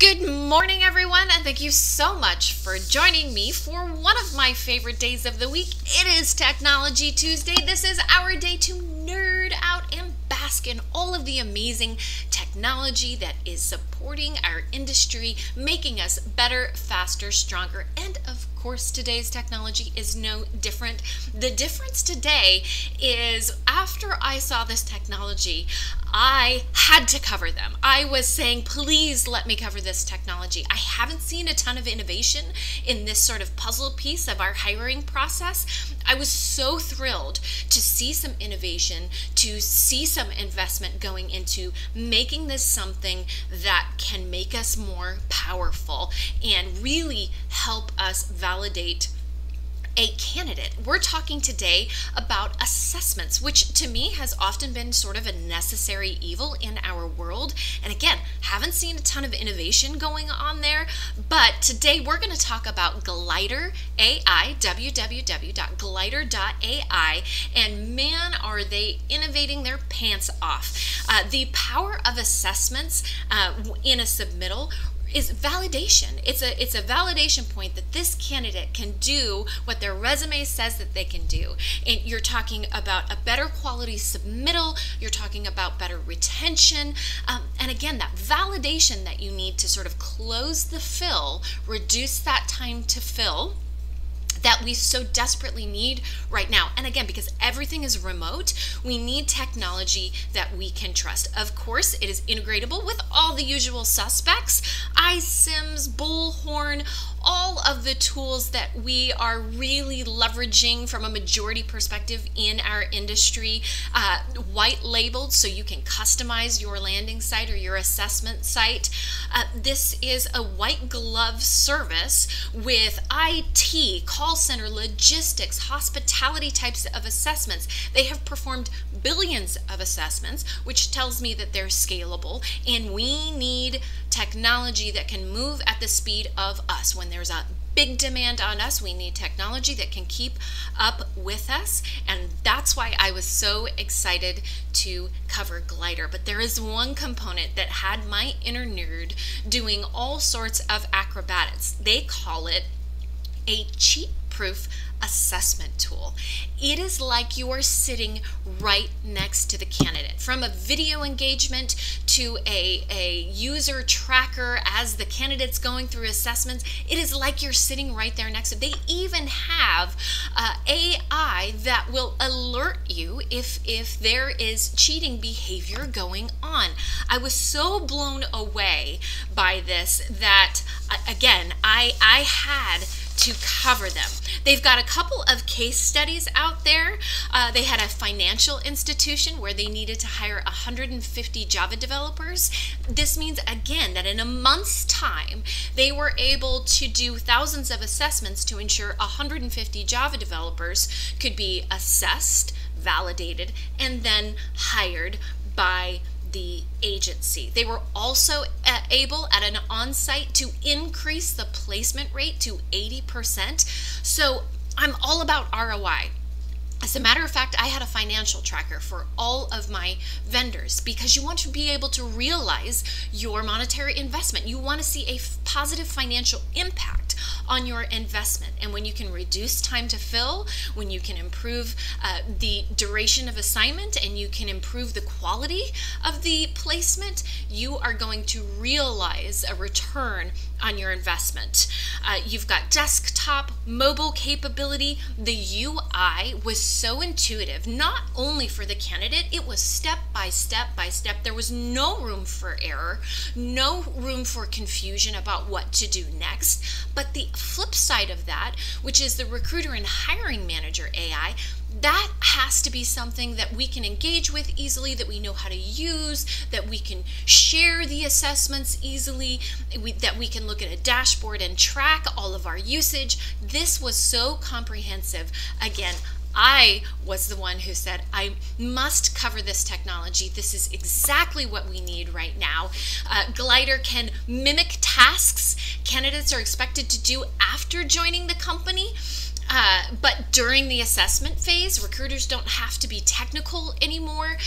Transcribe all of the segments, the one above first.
Good morning, everyone, and thank you so much for joining me for one of my favorite days of the week. It is Technology Tuesday. This is our day to nerd out and bask in all of the amazing technology that is supporting our industry, making us better, faster, stronger, and of course, today's technology is no different. The difference today is after I saw this technology, I had to cover them. I was saying, please let me cover this technology. I haven't seen a ton of innovation in this sort of puzzle piece of our hiring process. I was so thrilled to see some innovation, to see some investment going into making this something that can make us more powerful and really help us validate a candidate. We're talking today about assessments, which to me has often been sort of a necessary evil in our world. And again, haven't seen a ton of innovation going on there, but today we're going to talk about glider.ai, www.glider.ai, and man, are they innovating their pants off. The power of assessments in a submittal is validation. It's a validation point that this candidate can do what their resume says that they can do. And you're talking about a better quality submittal, you're talking about better retention, and again, that validation that you need to sort of close the fill, reduce that time to fill, that we so desperately need right now. And again, because everything is remote, we need technology that we can trust. Of course, it is integratable with all the usual suspects, iSIMS, Bullhorn, all of the tools that we are really leveraging from a majority perspective in our industry, white labeled so you can customize your landing site or your assessment site. This is a white glove service with IT, call center, logistics, hospitality types of assessments. They have performed billions of assessments, which tells me that they're scalable, and we need technology that can move at the speed of us. When there's a big demand on us, we need technology that can keep up with us, and that's why I was so excited to cover Glider. But there is one component that had my inner nerd doing all sorts of acrobatics. They call it a cheat-proof assessment tool. It is like you are sitting right next to the candidate. From a video engagement to a user tracker as the candidate's going through assessments, it is like you're sitting right there next to them. They even have AI that will alert you if there is cheating behavior going on. I was so blown away by this that, again, I had to cover them. They've got a couple of case studies out there. They had a financial institution where they needed to hire 150 Java developers. This means, again, that in a month's time, they were able to do thousands of assessments to ensure 150 Java developers could be assessed, validated, and then hired by the agency. They were also able at an on-site to increase the placement rate to 80%. So I'm all about ROI. As a matter of fact, I had a financial tracker for all of my vendors because you want to be able to realize your monetary investment. You want to see a positive financial impact on your investment. And when you can reduce time to fill, when you can improve the duration of assignment, and you can improve the quality of the placement, you are going to realize a return on your investment. You've got desktop, mobile capability. The UI was so intuitive, not only for the candidate, it was step by step by step. There was no room for error, no room for confusion about what to do next. But the flip side of that, which is the recruiter and hiring manager AI, that has to be something that we can engage with easily, that we know how to use, that we can share the assessments easily, that we can look at a dashboard and track all of our usage. This was so comprehensive. Again, I was the one who said, I must cover this technology. This is exactly what we need right now. Glider can mimic tasks candidates are expected to do after joining the company. But during the assessment phase, recruiters don't have to be technical anymore.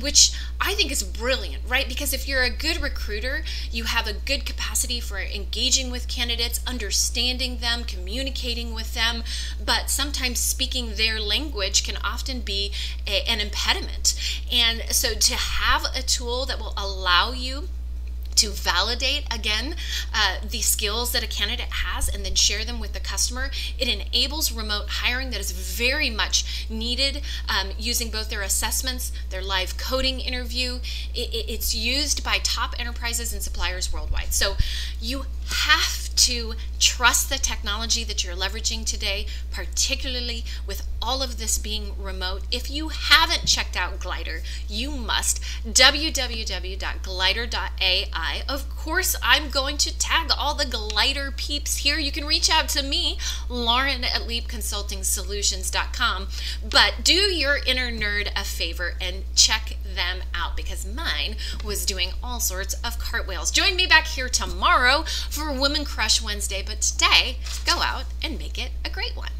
which I think is brilliant, right? Because if you're a good recruiter, you have a good capacity for engaging with candidates, understanding them, communicating with them, but sometimes speaking their language can often be an impediment. And so to have a tool that will allow you to validate again the skills that a candidate has and then share them with the customer, it enables remote hiring that is very much needed, using both their assessments, their live coding interview. It's used by top enterprises and suppliers worldwide. So you have to trust the technology that you're leveraging today, particularly with all of this being remote. If you haven't checked out Glider, you must. www.glider.ai. Of course, I'm going to tag all the Glider peeps here. You can reach out to me, Lauren at leapconsultingsolutions.com, but do your inner nerd a favor and check them out, because mine was doing all sorts of cartwheels. Join me back here tomorrow for Women Crush Wednesday, but today, go out and make it a great one.